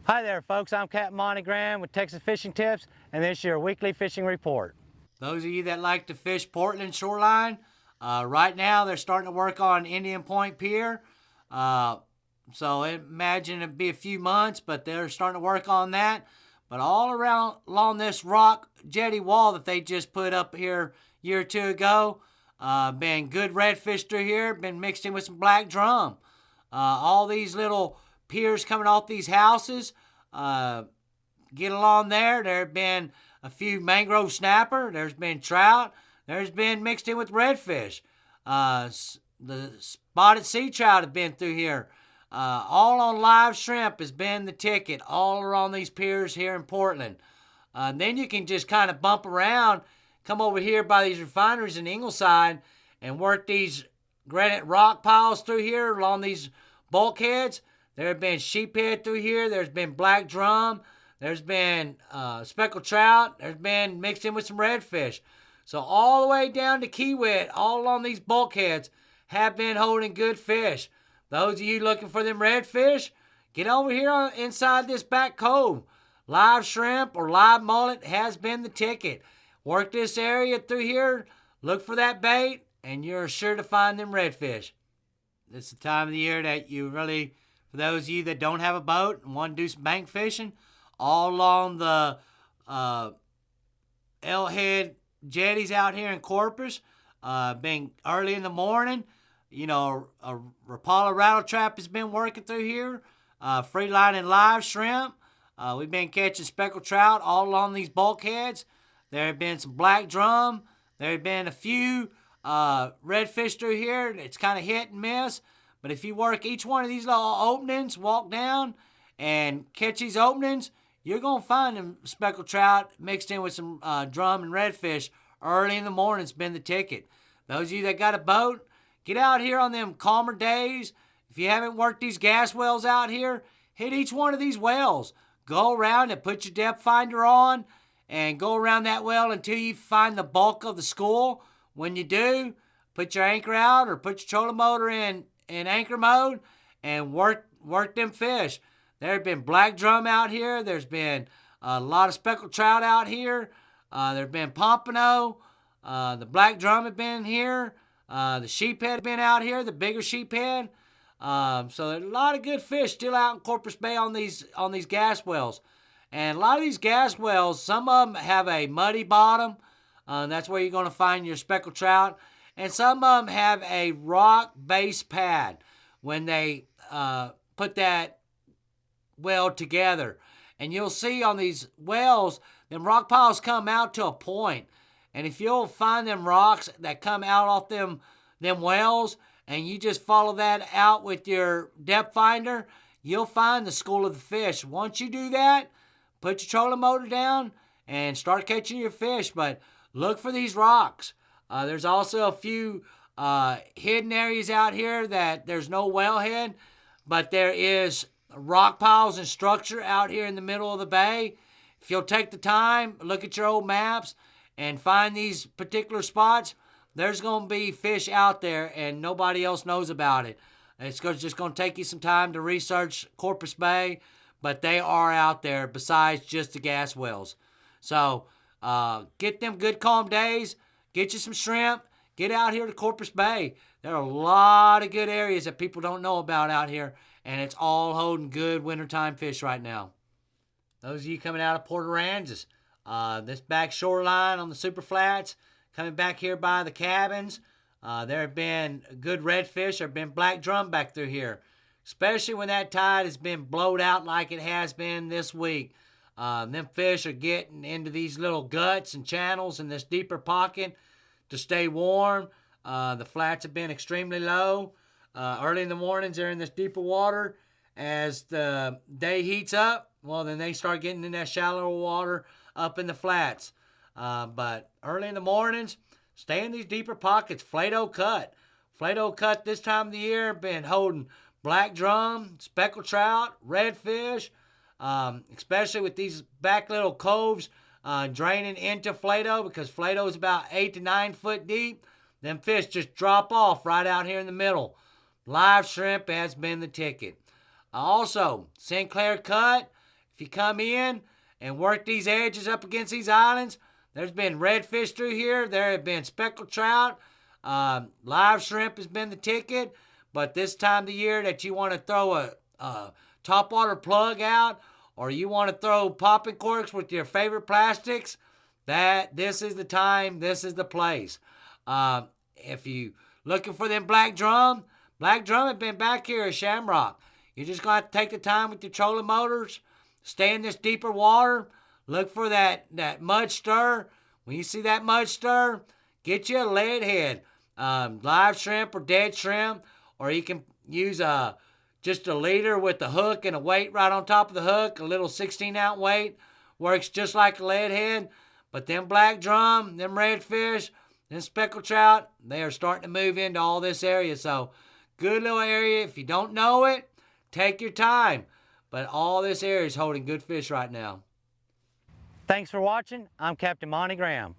Hi there, folks. I'm Capt Monte with Texas Fishing Tips, and this is your weekly fishing report. Those of you that like to fish Portland shoreline, right now they're starting to work on Indian Point Pier. Uh, so imagine it'd be a few months, but they're starting to work on that. But all around along this rock jetty wall that they just put up here a year or two ago, been good redfish through here, been mixed in with some black drum. All these little piers coming off these houses. Get along there. There have been a few mangrove snapper. There's been trout. There's been mixed in with redfish. The spotted sea trout have been through here. All on live shrimp has been the ticket all around these piers here in Portland. Then you can just kind of bump around, come over here by these refineries in Ingleside and work these granite rock piles through here along these bulkheads. There have been sheephead through here. There's been black drum. There's been speckled trout. There's been mixed in with some redfish. So all the way down to Kiewit, all along these bulkheads, have been holding good fish. Those of you looking for them redfish, get over here inside this back cove. Live shrimp or live mullet has been the ticket. Work this area through here, look for that bait, and you're sure to find them redfish. This is the time of the year that you really, for those of you that don't have a boat and want to do some bank fishing, all along the L-head jetties out here in Corpus, being early in the morning. You know, a Rapala rattle trap has been working through here, free lining live shrimp. We've been catching speckled trout all along these bulkheads. There have been some black drum. There have been a few redfish through here. It's kind of hit and miss. But if you work each one of these little openings, walk down and catch these openings, you're going to find them speckled trout mixed in with some drum and redfish early in the morning. It's been the ticket. Those of you that got a boat, get out here on them calmer days. If you haven't worked these gas wells out here, hit each one of these wells. Go around and put your depth finder on and go around that well until you find the bulk of the school. When you do, put your anchor out or put your trolling motor in anchor mode and work them fish. There have been black drum out here. There's been a lot of speckled trout out here. There's been pompano. The black drum have been here. The sheephead have been out here, the bigger sheephead. So there's a lot of good fish still out in Corpus Bay on these gas wells. And a lot of these gas wells, some of them have a muddy bottom. That's where you're going to find your speckled trout. And some of them have a rock-based pad when they put that well together. And you'll see on these wells, them rock piles come out to a point. And if you'll find them rocks that come out off them wells, and you just follow that out with your depth finder, you'll find the school of the fish. Once you do that, put your trolling motor down and start catching your fish. But look for these rocks. There's also a few hidden areas out here that there's no wellhead, but there is rock piles and structure out here in the middle of the bay. If you'll take the time, look at your old maps, and find these particular spots, there's going to be fish out there and nobody else knows about it. It's just going to take you some time to research Corpus Bay, but they are out there besides just the gas wells. So get them good calm days, get you some shrimp, get out here to Corpus Bay. There are a lot of good areas that people don't know about out here, and it's all holding good wintertime fish right now. Those of you coming out of Port Aransas, this back shoreline on the super flats, coming back here by the cabins, there have been good redfish. There have been black drum back through here, especially when that tide has been blowed out like it has been this week. Them fish are getting into these little guts and channels in this deeper pocket to stay warm. The flats have been extremely low. Early in the mornings, they're in this deeper water. As the day heats up, well, then they start getting in that shallower water up in the flats. But early in the mornings, stay in these deeper pockets. Flato cut this time of the year been holding black drum, speckled trout, redfish, especially with these back little coves draining into Flato, because Flato is about 8 to 9 foot deep. Them fish just drop off right out here in the middle. Live shrimp has been the ticket. Also, Sinclair Cut if you come in and work these edges up against these islands, there's been redfish through here. There have been speckled trout. Live shrimp has been the ticket. But this time of the year that you want to throw a topwater plug out, or you want to throw popping corks with your favorite plastics, this is the time, this is the place. If you looking for them black drum have been back here at Shamrock. You just got to take the time with your trolling motors, stay in this deeper water, look for that mud stir. When you see that mud stir, get you a lead head, live shrimp or dead shrimp, or you can use just a leader with a hook and a weight right on top of the hook, a little 16-ounce weight. Works just like a lead head. But them black drum, them redfish, them speckled trout, they are starting to move into all this area. So, good little area. If you don't know it, take your time. But all this area is holding good fish right now. Thanks for watching. I'm Captain Monte Graham.